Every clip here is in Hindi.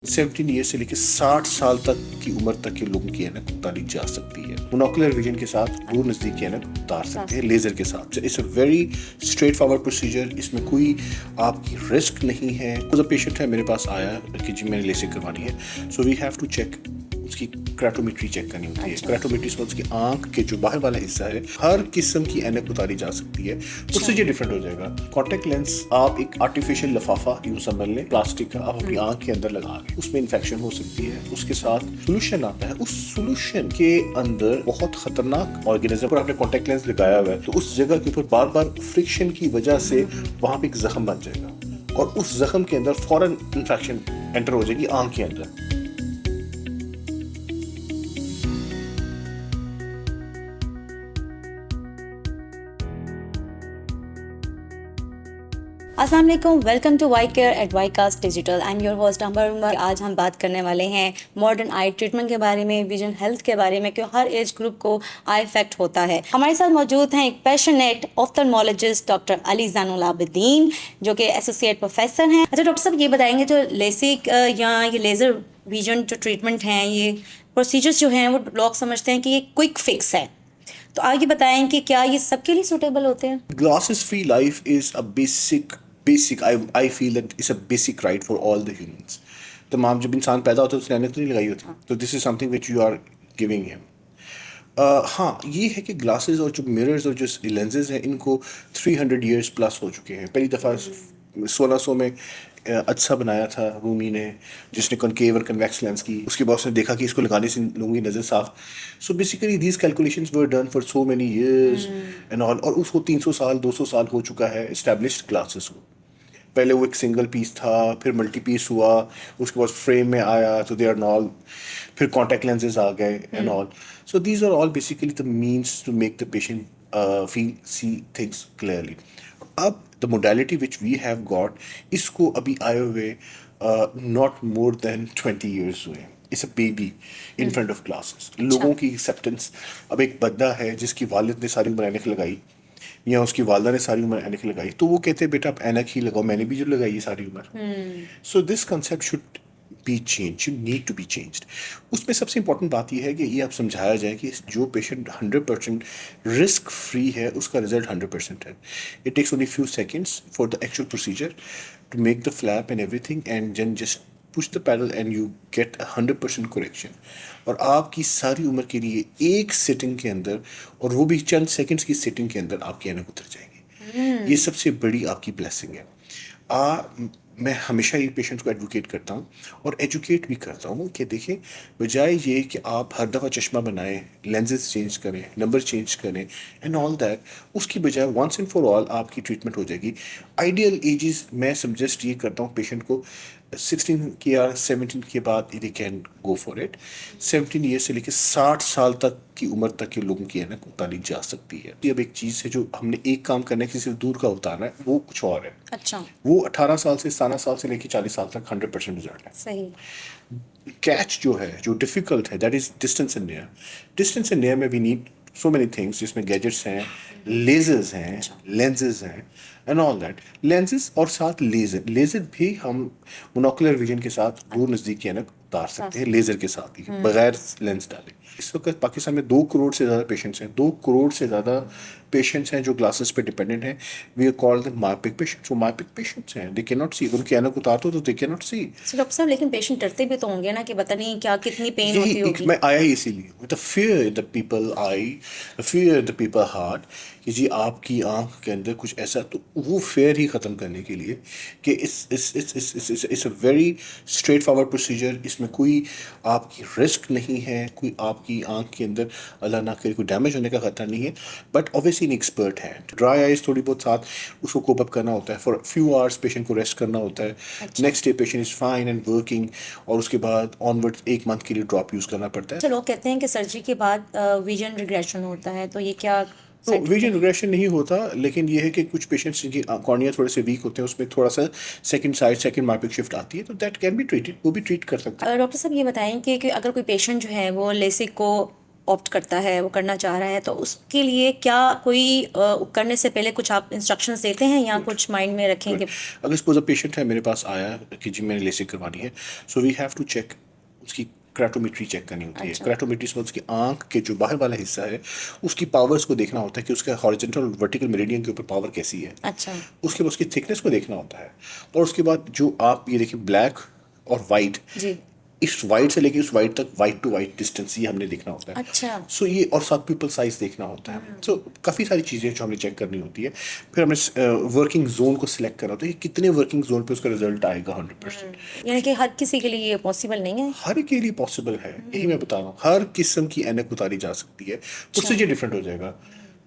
17 ईयर से लेकर 60 साल तक की उम्र तक के लोगों की ऐनक उतारी जा सकती है। मोनोकुलर विजन के साथ दूर नजदीक की ऐनक उतार सकते हैं लेजर के साथ। It's a very straight forward procedure. इसमें कोई आपकी रिस्क नहीं है। पेशेंट है मेरे पास आया कि जी मैंने लेसिक करवानी है, so we have to check उसकी क्रेटोमेट्री चेक करनी होती है। क्रेटोमेट्री से उसकी आंख के जो बाहर वाला हिस्सा है, हर किस्म की ऐनक उतारी जा सकती है। उससे ये डिफरेंट हो जाएगा। कॉन्टेक्ट लेंस आप एक आर्टिफिशियल लिफाफा यूं समझ लें, प्लास्टिक का, आप अपनी आंख के अंदर लगा लें, उसमें इन्फेक्शन हो सकती है। उसके साथ सोल्यूशन आता है, उस सोल्यूशन के अंदर बहुत खतरनाक ऑर्गेनिज्म पर आपने कॉन्टेक्ट लेंस लगाया हुआ है, तो उस जगह के ऊपर बार बार फ्रिक्शन की वजह से वहां पे एक जख्म बन जाएगा और उस जख्म के अंदर फौरन इन्फेक्शन एंटर हो जाएगी आंख के अंदर। अस्सलाम वालेकुम, welcome to why care at why cast digital. I am your host Amar Umar. आज हम बात करने वाले हैं मॉडर्न आई ट्रीटमेंट के बारे में, विजन हेल्थ के बारे में, क्यों हर एज ग्रुप को आई इफेक्ट होता है। हमारे साथ मौजूद हैं एक passionate ophthalmologist doctor Ali Zainul Abidin, जो कि एसोसिएट प्रोफेसर हैं। अच्छा डॉक्टर साहब, ये बताएंगे जो लेसिक या ये लेज़र विजन जो ट्रीटमेंट हैं, ये प्रोसीजर्स जो हैं वो लोग समझते हैं कि ये क्विक फिक्स है, तो आगे बताएं कि क्या ये सबके लिए सूटेबल होते हैं? Glasses free life is a basic I feel that it's a basic right for all the humans. तमाम जब इंसान पैदा होता है उसने ऐनक तो नहीं लगाई होती, तो this is something which you are giving him. हाँ, ये है कि ग्लासेस और जो मिरर्स और जो लेंसेज हैं इनको 300 ईयर्स प्लस हो चुके हैं। पहली दफ़ा 1600 में अच्छा बनाया था रूमी ने, जिसने कॉनकेव और कन्वेक्स लेंस की। उसके बाद उसने देखा कि इसको लगाने से लोगों की नज़र साफ। So basically these calculations were done for so many years and all, और उसको 300 साल 200 साल हो चुका है एस्टेब्लिश्ड ग्लासेस को। पहले वो एक सिंगल पीस था, फिर मल्टी पीस हुआ, उसके बाद फ्रेम में आया, तो दे आर ऑल, फिर कॉन्टैक्ट लेंसेज आ गए and all. So these are all basically the means to make the patient feel see things clearly. अब the modality which we have got, इसको अभी आए हुए नॉट मोर देन 20 ईयर्स हुए। It's a baby in front of glasses. लोगों की एक्सेप्टेंस, अब एक बंदा है जिसकी वालिद ने सारी उम्र ऐनक लगाई या उसकी वालदा ने सारी उम्र ऐनक लगाई, तो वो कहते हैं बेटा आप ऐनक ही लगाओ, मैंने भी जो लगाई है सारी उम्र। So this concept should be change, should need to be changed. उसमें सबसे इंपॉर्टेंट बात यह है कि ये आप समझाया जाए कि जो पेशेंट 100% रिस्क फ्री है उसका रिजल्ट 100% है। It takes only few seconds for the actual procedure to make the flap and everything and then just push the pedal and you get 100% correction. और आपकी सारी उम्र के लिए एक सिटिंग के अंदर, और वो भी चंद सेकंड्स की सिटिंग के अंदर, आपकी ऐनक उतर जाएगी। ये सबसे बड़ी आपकी ब्लेसिंग है। मैं हमेशा ये पेशेंट्स को एडवोकेट करता हूँ और एजुकेट भी करता हूँ कि देखें, बजाय ये कि आप हर दफ़ा चश्मा बनाएं, लेंसेज चेंज करें, नंबर चेंज करें एंड ऑल दैट, उसकी बजाय वंस एंड फॉर ऑल आपकी ट्रीटमेंट हो जाएगी। आइडियल एजेस मैं सजेस्ट ये करता हूँ पेशेंट को 16 के या 17 के बाद they can go for it. 17 year से लेकर 60 साल तक की उम्र तक के लोगों की ऐनक उतारी जा सकती है। ये अब एक चीज़ है जो हमने एक काम करना है कि सिर्फ दूर का उतारना है, वो कुछ और है। अच्छा, वो 18 साल से 17 साल से लेकर 40 साल तक 100% रिजल्ट है। सही। कैच जो है, जो डिफिकल्ट है, that is distance in air. Distance in air में we need so many things, जिसमें गैजेट्स हैं, लेजर्स हैं, लेंसेज हैं एंड ऑल दैट। लेंसेज और साथ लेजर, लेजर भी हम मोनोकुलर विजन के साथ दूर नज़दीक की ऐनक उतार सकते हैं लेजर के साथ ही, बगैर लेंस डाले। इस वक्त पाकिस्तान में 2 करोड़ से ज़्यादा पेशेंट्स हैं, 2 करोड़ से ज़्यादा पेशेंट्स हैं जो ग्लासेस पे डिपेंडेंट हैं। We are called the myopic patients. वो माइपिक पेशेंट्स हैं, दे कैन नॉट सी। उनकी ऐनक उतार दो तो they can not see. So, doctor साहब, लेकिन पेशेंट डरते भी तो होंगे ना कि पता नहीं क्या कितनी पेन होती होगी। मैं आया ही इसीलिए, the fear the people I, the fear the people heart, कि जी आपकी आंख के अंदर कुछ ऐसा, तो वो फेयर ही ख़त्म करने के लिए कि it's a very straight forward procedure. इसमें कोई आपकी रिस्क नहीं है, कोई आपकी आंख के अंदर अल्लाह ना करे कोई डैमेज होने का खतरा नहीं है। But obviously in expert hand, dry eyes थोड़ी बहुत साथ उसको कोप अप करना होता है, फॉर फ्यू आवर्स पेशेंट को रेस्ट करना होता है। Next day patient is fine and working, और उसके बाद ऑनवर्ड 1 मंथ के लिए ड्रॉप यूज़ करना पड़ता है। अच्छा, लोग कहते हैं कि सर्जरी के बाद विजन रिग्रेशन होता है, तो ये क्या तो विजन रिग्रेशन नहीं होता, लेकिन ये है कि कुछ पेशेंट्स जिनकी कॉर्निया थोड़े से वीक होते हैं, उसमें थोड़ा सा सेकंड मार्पिक शिफ्ट आती है, तो दैट कैन बी ट्रीटेड, वो भी ट्रीट कर सकते हैं। डॉक्टर साहब, ये बताएं कि अगर कोई पेशेंट जो है वो लेसिक को ऑप्ट करता है, वो करना चाह रहा है, तो उसके लिए क्या कोई करने से पहले कुछ आप इंस्ट्रक्शंस देते हैं या कुछ माइंड में रखें कि अगर सपोज अ पेशेंट है मेरे पास आया कि जी मैंने लेसिक करवानी है, so we have to check, उसकी क्रेटोमेट्री चेक करनी होती है। अच्छा। क्रेटोमेट्री से उसकी आंख के जो बाहर वाला हिस्सा है उसकी पावर्स को देखना होता है कि उसका हॉरिजॉन्टल और वर्टिकल मेरिडियन के ऊपर पावर कैसी है। अच्छा। उसके बाद उसकी थिकनेस को देखना होता है, और उसके बाद जो आप ये देखिए ब्लैक और वाइट, जी। इस वाइट से लेके उस वाइट तक, वाइट टू वाइट डिस्टेंस ये हमने देखना होता है। अच्छा। सो ये और साथ पीपल साइज देखना होता है। सो काफ़ी सारी चीज़ें जो हमने चेक करनी होती है। फिर हमने वर्किंग जोन को सिलेक्ट करना होता है कि कितने वर्किंग जोन पे उसका रिजल्ट आएगा 100%। यानी कि हर किसी के लिए ये पॉसिबल नहीं है। हर के लिए पॉसिबल है, यही मैं बता रहा हूँ। हर किस्म की ऐनक उतारी जा सकती है, प्रोसीजर डिफरेंट हो जाएगा।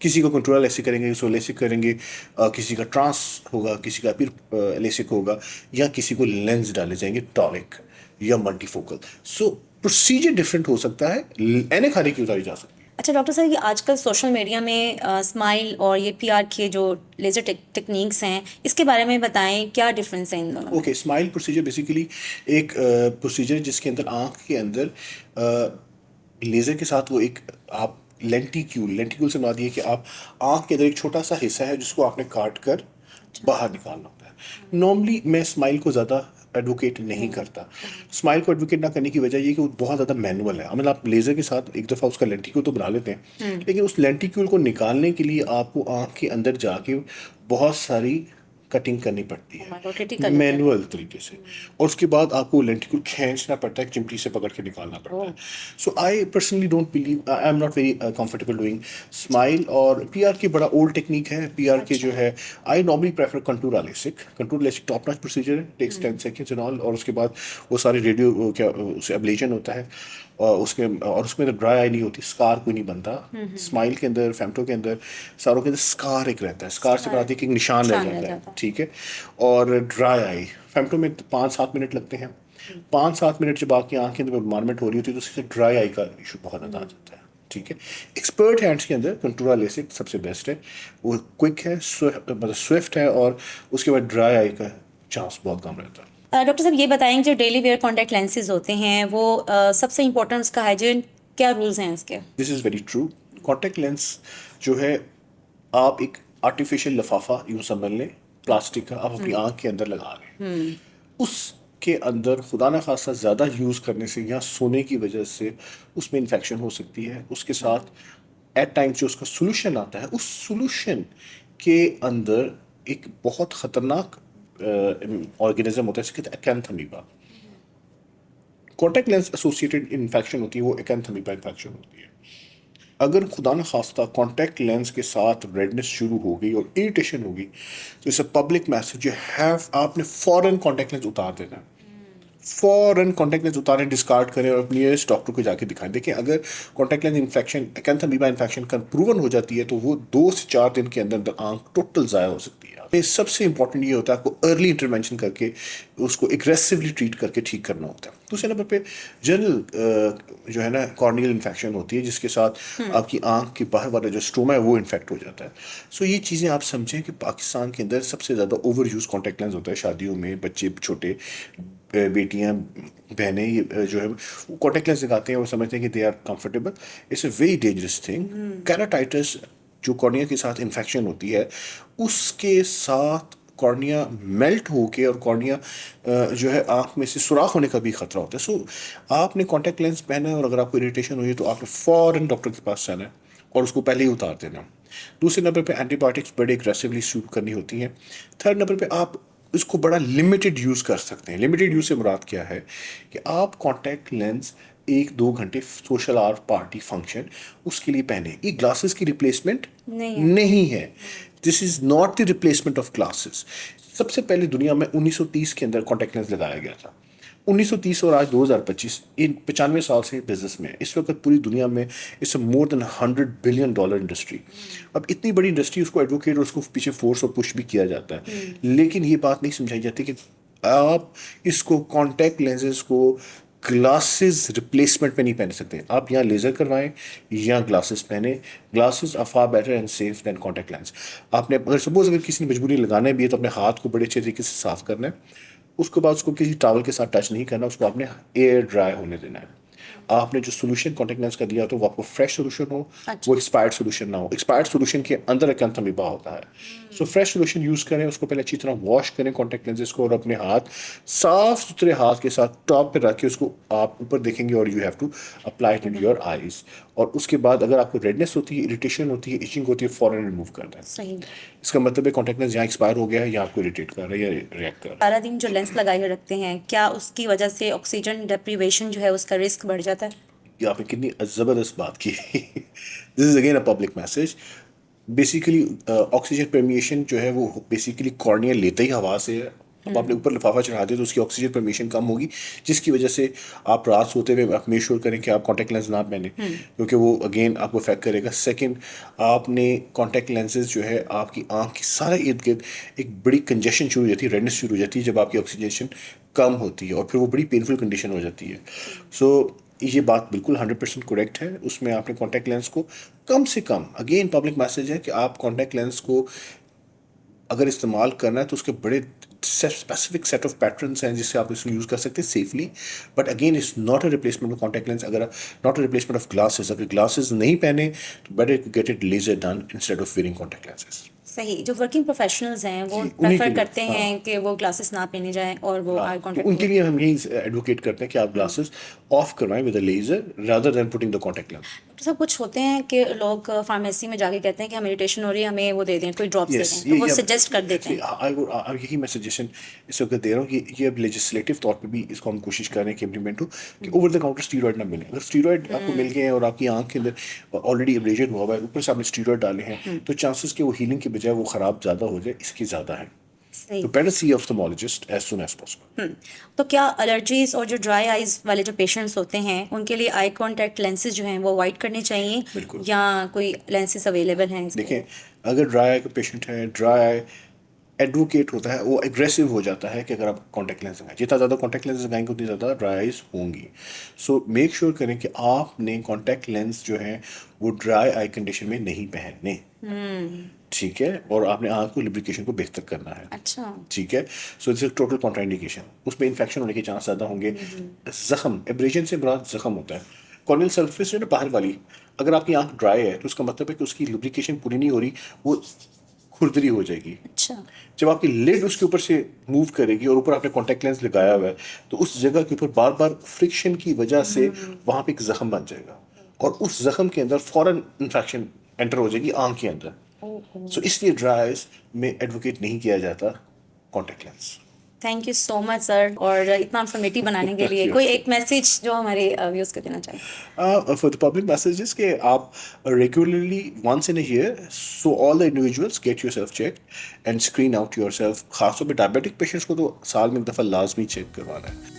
किसी को कंट्रोल लेसिक करेंगे, उसको लेसिक करेंगे, किसी का ट्रांस होगा, किसी का फिर लेसिक होगा, या किसी को लेंस डाले जाएंगे टॉरिक या मल्टीफोकल। सो प्रोसीजर डिफरेंट हो सकता है, ऐनक हर एक की उतारी जा सकती है। अच्छा डॉक्टर साहब, ये आजकल सोशल मीडिया में स्माइल और ये पीआर के जो लेज़र टेक्निक्स हैं, इसके बारे में बताएं, क्या डिफरेंस है इन दोनों में? ओके, स्माइल प्रोसीजर बेसिकली एक प्रोसीजर जिसके अंदर आंख के अंदर लेज़र के साथ वो एक आप लेंटिक्यूल से बना दिए कि आप आंख के अंदर एक छोटा सा हिस्सा है जिसको आपने काट कर बाहर निकालना होता है। नॉर्मली मैं स्माइल को ज़्यादा एडवोकेट नहीं करता। स्माइल को एडवोकेट ना करने की वजह ये कि वो बहुत ज़्यादा मैनुअल है। मतलब आप लेज़र के साथ एक दफ़ा उसका लेंटिक्यूल तो बना लेते हैं, लेकिन उस लेंटिक्यूल को निकालने के लिए आपको आंख के अंदर जाके बहुत सारी कटिंग करनी पड़ती है रोटेटिंग करनी मैनुअल तरीके से, और उसके बाद आपको लेंटिक्यूल खींचना पड़ता है, चिमटी से पकड़ के निकालना पड़ता है। So I personally don't believe, I am not very comfortable doing smile. और पीआर की बड़ा ओल्ड टेक्निक है पीआर के जो है। I normally prefer contour LASIK. Contour LASIK top notch procedure है, टेक्स 10 सेकेंड्स एंड ऑल, और उसके बाद वो सारे रेडियो क्या उसे एब्लेशन होता है, और उसमें तो ड्राई आई नहीं होती, स्कार कोई नहीं बनता। स्माइल के अंदर, फेम्टो के अंदर, सारों के अंदर स्कार एक रहता है, स्कार से बनाती है कि एक निशान रह जाता है, ठीक है। और ड्राई आई फेम्टो में 5-7 मिनट लगते हैं। 5-7 मिनट जब आपकी आँख के अंदर मूवमेंट हो रही होती है तो उससे ड्राई आई का इशू बहुत ज़्यादा आ जाता है, ठीक है। एक्सपर्ट हैंड्स के अंदर कंटूरा लेसिक सबसे बेस्ट है, वो क्विक है, मतलब स्विफ्ट है, और उसके बाद ड्राई आई का चांस बहुत कम रहता है। डॉक्टर साहब, ये बताएं जो डेली वेयर कॉन्टैक्ट लेंसेज होते हैं वो सबसे इम्पोर्टेंट उसका हाइजीन, क्या रूल्स हैं इसके? This is very true. Contact lens जो है, आप एक आर्टिफिशियल लिफाफा यूँ समझ लें, प्लास्टिक का, आप अपनी आँख के अंदर लगा लें। उसके अंदर खुदा न खासा ज़्यादा यूज़ करने से या सोने की वजह से उसमें इन्फेक्शन हो सकती है। उसके साथ एट टाइम्स जो उसका सोल्यूशन आता है, उस सोल्यूशन के अंदर एक बहुत ख़तरनाक ऑर्गेनिज्म होता है, जिसके कहते हैं एकेंथमीबा। कॉन्टैक्ट लेंस एसोसिएटेड इन्फेक्शन होती है, वो एकेंथमीबा इन्फेक्शन होती है। अगर खुदा न खास्ता कॉन्टैक्ट लेंस के साथ रेडनेस शुरू हो गई और इरिटेशन हो गई, तो इसे पब्लिक मैसेज, यू हैव, आपने फ़ौरन कॉन्टैक्ट लेंस उतार देना है। फ़ौरन कॉन्टैक्ट लेंस उतारें, डिस्कार्ड करें और अपनी नियरेस्ट डॉक्टर को जाके दिखाएं। देखिए, अगर contact lens infection, acanthamoeba infection proven हो जाती है तो वो 2 से 4 दिन के अंदर आंख टोटल ज़ाया हो सकती है। ये सबसे इंपॉर्टेंट ये होता है आपको अर्ली इंटरवेंशन करके उसको एग्रेसिवली ट्रीट करके ठीक करना होता है। दूसरे नंबर पे जनरल जो है ना कॉर्नियल इन्फेक्शन होती है, जिसके साथ आपकी आंख के बाहर वाला जो स्ट्रोमा है वो इन्फेक्ट हो जाता है। सो ये चीज़ें आप समझें कि पाकिस्तान के अंदर सबसे ज़्यादा ओवर यूज़ कॉन्टैक्ट लेंस होता है शादियों में। बच्चे छोटे, बेटियां, बहनें, ये जो है कॉन्टैक्ट लेंस लगाते हैं, वो समझते हैं कि they are comfortable. It's a very dangerous thing. Keratitis जो कॉर्निया के साथ इन्फेक्शन होती है, उसके साथ कॉर्निया मेल्ट होके और कॉर्निया जो है आँख में से सुराख होने का भी खतरा होता है। सो आपने कॉन्टैक्ट लेंस पहना है और अगर आपको इरिटेशन हुई है तो आपने फ़ौरन डॉक्टर के पास जाना है और उसको पहले ही उतार देना। दूसरे नंबर पे एंटीबायोटिक्स बड़े एग्रेसिवली सूट करनी होती हैं। थर्ड नंबर पे आप इसको बड़ा लिमिटेड यूज़ कर सकते हैं। लिमिटेड यूज़ से मुराद क्या है कि आप कॉन्टैक्ट लेंस 1-2 घंटे सोशल आवर, पार्टी, फंक्शन, उसके लिए पहने। ये ग्लासेस की रिप्लेसमेंट नहीं है। This is not the replacement of glasses. सबसे पहले दुनिया में 1930 के अंदर कॉन्टैक्ट लेंस लगाया गया था। 1930 और आज 2025, इन 95 साल से बिजनेस में इस वक्त पूरी दुनिया में it's more than $100 billion industry. अब इतनी बड़ी इंडस्ट्री, उसको एडवोकेट और उसको पीछे फोर्स और पुश भी किया जाता है, लेकिन ये बात नहीं समझाई जाती कि आप इसको कॉन्टैक्ट लेंसेज को ग्लासेस रिप्लेसमेंट में नहीं पहन सकते। आप यहाँ लेज़र करवाएं या ग्लासेस पहने। Glasses are far better and safe than contact lens. आपने अगर सपोज अगर किसी ने मजबूरी लगाना भी है तो अपने हाथ को बड़े अच्छे तरीके से साफ करना है। उसके बाद उसको किसी टॉवल के साथ टच नहीं करना, उसको आपने एयर ड्राई होने देना है। आपने जो सोल्यूशन कॉन्टैक्ट लेंस का दिया तो वो आपको फ्रेश सोल्यूशन हो, अच्छा। वो एक्सपायर्ड सोल्यूशन ना हो। एक्सपायर्ड सोल्यूशन के अंदर एक अमीबा होता है। सो फ्रेश सोल्यूशन यूज़ करें, उसको पहले अच्छी तरह वॉश करें कॉन्टैक्ट लेंसेज को, और अपने हाथ साफ सुथरे हाथ के साथ टॉप पे रख के उसको आप ऊपर देखेंगे और you have to apply it in your eyes. और उसके बाद अगर आपको रेडनेस होती है, इरिटेशन होती है, इचिंग होती है, फौरन रिमूव कर दें। सही। इसका मतलब है कॉन्टैक्ट लेंस यहाँ एक्सपायर हो गया है या आपको इरिटेट कर रहा है या रिएक्ट कर रहा है। सारा दिन जो लेंस लगाए हुए रखते हैं, क्या उसकी वजह से ऑक्सीजन डेप्रीवेशन जो है उसका रिस्क बढ़ जाता है? ये आपने कितनी ज़बरदस्त बात की। This is again a public message. Basically oxygen permeation जो है वो बेसिकली कॉर्निया लेता ही हवा से है। अब आपने ऊपर लिफाफा चढ़ा दिया तो उसकी ऑक्सीजन परमिशन कम होगी, जिसकी वजह से आप रात सोते हुए आप मेक श्योर करें कि आप कॉन्टैक्ट लेंस ना पहने, क्योंकि वो अगेन आपको इफेक्ट करेगा। सेकंड, आपने कॉन्टैक्ट लेंसेज जो है आपकी आंख की सारे इर्द गिर्द एक बड़ी कंजेशन शुरू हो जाती है, रेडनेस शुरू हो जाती है जब आपकी ऑक्सीजन कम होती है, और फिर वो बड़ी पेनफुल कंडीशन हो जाती है। सो ये बात बिल्कुल 100% करेक्ट है। उसमें आपने कॉन्टैक्ट लेंस को कम से कम, अगेन पब्लिक मैसेज है कि आप कॉन्टैक्ट लेंस को अगर इस्तेमाल करना है तो उसके बड़े स्पेसिफिक सेट ऑफ पैटर्न्स हैं जिससे आप इसको यूज़ कर सकते हैं safely. But again it's not a replacement of contact lens, अगर not a replacement of glasses. अगर ग्लासेस नहीं पहने तो better get it laser done instead of wearing contact lenses. सही। जो वर्किंग प्रोफेशनल्स हैं वो जी, उन्हीं के प्रेफर लिए, करते हाँ। हैं कि वो ग्लासेस ना पहने जाएं और वो आई तो कॉन्टैक्ट उनके लिए हम यही एडवोकेट करते हैं कि आप ग्लासेस ऑफ करवाएं with a laser rather than putting the contact lens. सब कुछ होते हैं कि लोग फार्मेसी में जाके कहते हैं कि हमें इरिटेशन हो रही है, हमें वो दे दें, कोई ड्रॉप्स दे यस, दें, तो वो सजेस्ट कर देते हैं। यही मैं सजेशन इस वक्त दे रहा हूँ कि ये अब लेजिस्लेटिव तौर पे भी इसको हम कोशिश कर रहे हैं कि इम्प्लीमेंट हो कि ओवर द काउंटर स्टीरॉयड ना मिले। अगर स्टीरॉयड आपको मिल गए हैं और आपकी आंख के अंदर ऑलरेडी एब्रेजन हुआ हुआ है, ऊपर से आपने स्टीरॉयड डाले हैं, तो चांसेस कि वो हीलिंग के बजाय वो ख़राब ज़्यादा हो जाए इसकी ज़्यादा है। सही। तो better see ophthalmologist as soon as possible. तो क्या एलर्जीज और जो ड्राई आइज वाले जो पेशेंट्स होते हैं उनके लिए आई कांटेक्ट लेंसेज जो हैं वो अवॉइड करने चाहिए, बिल्कुल। या कोई लेंसेज अवेलेबल हैं इसके? देखें, अगर ड्राई आई का पेशेंट है, ड्राई आई एडवोकेट होता है, वो एग्रेसिव हो जाता है कि अगर आप कॉन्टैक्ट लेंस लगाएं, जितना ज़्यादा कॉन्टैक्ट लेंस लगाएंगे उतनी ज़्यादा ड्राई आइज होंगी। सो मेक श्योर करें कि आपने कॉन्टैक्ट लेंस जो है वो ड्राई आई कंडीशन में नहीं पहनने, ठीक है, और आपने आंख को लिब्रिकेशन को बेहतर करना है। अच्छा। ठीक है। So this is total contraindication, उसमें इन्फेक्शन होने के चांस ज़्यादा होंगे। जख्म, एब्रेजन से बड़ा जख्म होता है। कॉर्नियल सरफेस जो है ना बाहर वाली, अगर आपकी आंख ड्राई है तो उसका मतलब है कि उसकी लुब्रिकेशन पूरी नहीं हो रही, वो खुरदरी हो जाएगी। अच्छा। जब आपकी लिड उसके ऊपर से मूव करेगी और ऊपर आपने कॉन्टैक्ट लेंस लगाया हुआ है तो उस जगह के ऊपर बार बार फ्रिक्शन की वजह से वहाँ पे एक जख्म बन जाएगा, और उस जख्म के अंदर फौरन इन्फेक्शन एंटर हो जाएगी आंख के अंदर। सो इसलिए ड्राई आइज में एडवोकेट नहीं किया जाता contact lens. Thank you so much sir, और इतना इन्फॉर्मेटिव बनाने के लिए कोई एक मैसेज जो हमारे व्यूअर्स को देना चाहिए? For the public messages कि आप regularly once in a year, so all the individuals get yourself checked and screen out yourself। खासतौर पे डायबिटिक पेशेंट्स को तो साल में एक दफ़ा लाजमी चेक करवाना है।